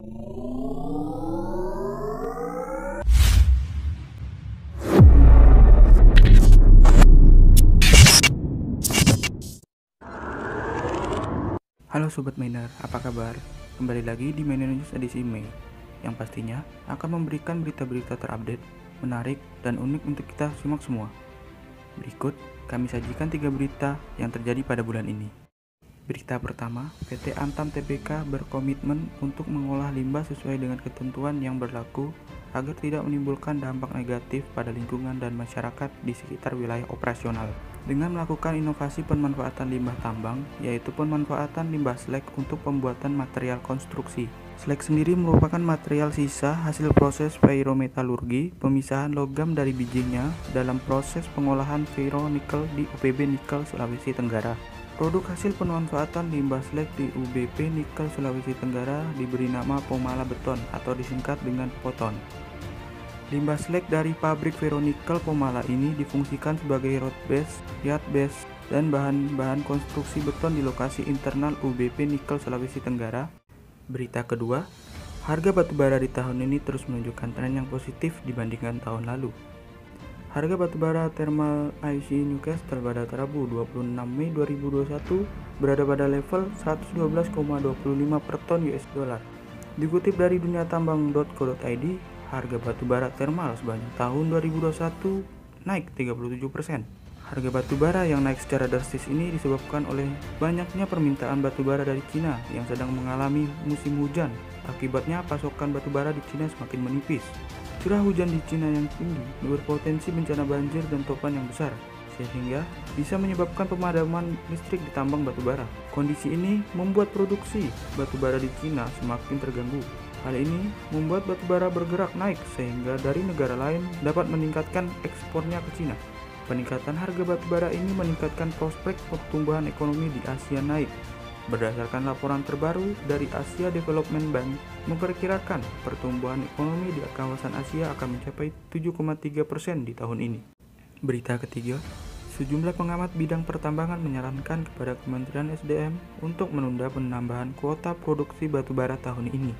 Halo Sobat Miner, apa kabar? Kembali lagi di Miner News edisi Mei, yang pastinya akan memberikan berita-berita terupdate, menarik, dan unik untuk kita simak semua. Berikut, kami sajikan 3 berita yang terjadi pada bulan ini. Berita pertama, PT Antam Tbk berkomitmen untuk mengolah limbah sesuai dengan ketentuan yang berlaku agar tidak menimbulkan dampak negatif pada lingkungan dan masyarakat di sekitar wilayah operasional. Dengan melakukan inovasi pemanfaatan limbah tambang, yaitu pemanfaatan limbah slag untuk pembuatan material konstruksi. Slag sendiri merupakan material sisa hasil proses pyrometalurgi, pemisahan logam dari bijinya dalam proses pengolahan ferronikel di UPB Nikel, Sulawesi Tenggara. Produk hasil pemanfaatan limbah slag di UBP Nikel, Sulawesi Tenggara diberi nama Pomala Beton atau disingkat dengan POTON. Limbah slag dari pabrik ferronikel Pomala ini difungsikan sebagai road base, yard base, dan bahan-bahan konstruksi beton di lokasi internal UBP Nikel, Sulawesi Tenggara. Berita kedua, harga batubara di tahun ini terus menunjukkan tren yang positif dibandingkan tahun lalu. Harga batubara thermal IC Newcastle pada Rabu 26 Mei 2021 berada pada level 112,25 per ton US dollar. Dikutip dari duniatambang.co.id, harga batubara thermal sebanyak tahun 2021 naik 37%. Harga batubara yang naik secara drastis ini disebabkan oleh banyaknya permintaan batubara dari Cina yang sedang mengalami musim hujan. Akibatnya pasokan batubara di Cina semakin menipis. Curah hujan di Cina yang tinggi berpotensi bencana banjir dan topan yang besar, sehingga bisa menyebabkan pemadaman listrik di tambang batubara. Kondisi ini membuat produksi batubara di Cina semakin terganggu. Hal ini membuat batubara bergerak naik sehingga dari negara lain dapat meningkatkan ekspornya ke Cina. Peningkatan harga batubara ini meningkatkan prospek pertumbuhan ekonomi di Asia naik. Berdasarkan laporan terbaru dari Asia Development Bank, memperkirakan pertumbuhan ekonomi di kawasan Asia akan mencapai 7,3% di tahun ini. Berita ketiga, sejumlah pengamat bidang pertambangan menyarankan kepada Kementerian SDM untuk menunda penambahan kuota produksi batubara tahun ini.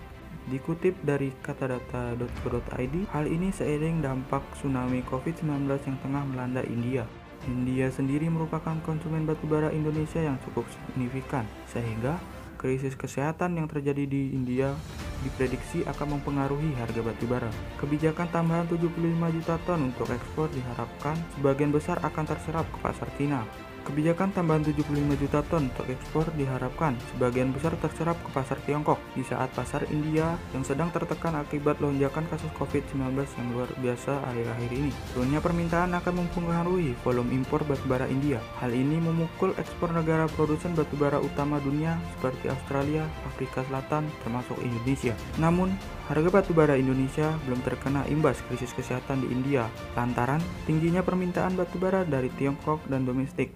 Dikutip dari katadata.co.id, hal ini seiring dampak tsunami COVID-19 yang tengah melanda India. India sendiri merupakan konsumen batubara Indonesia yang cukup signifikan, sehingga krisis kesehatan yang terjadi di India diprediksi akan mempengaruhi harga batubara. Kebijakan tambahan 75 juta ton untuk ekspor diharapkan sebagian besar akan terserap ke pasar Cina. Kebijakan tambahan 75 juta ton untuk ekspor diharapkan sebagian besar terserap ke pasar Tiongkok di saat pasar India yang sedang tertekan akibat lonjakan kasus COVID-19 yang luar biasa akhir-akhir ini. Turunnya permintaan akan mempengaruhi volume impor batubara India. Hal ini memukul ekspor negara produsen batubara utama dunia seperti Australia, Afrika Selatan, termasuk Indonesia. Namun, harga batubara Indonesia belum terkena imbas krisis kesehatan di India lantaran tingginya permintaan batubara dari Tiongkok dan domestik.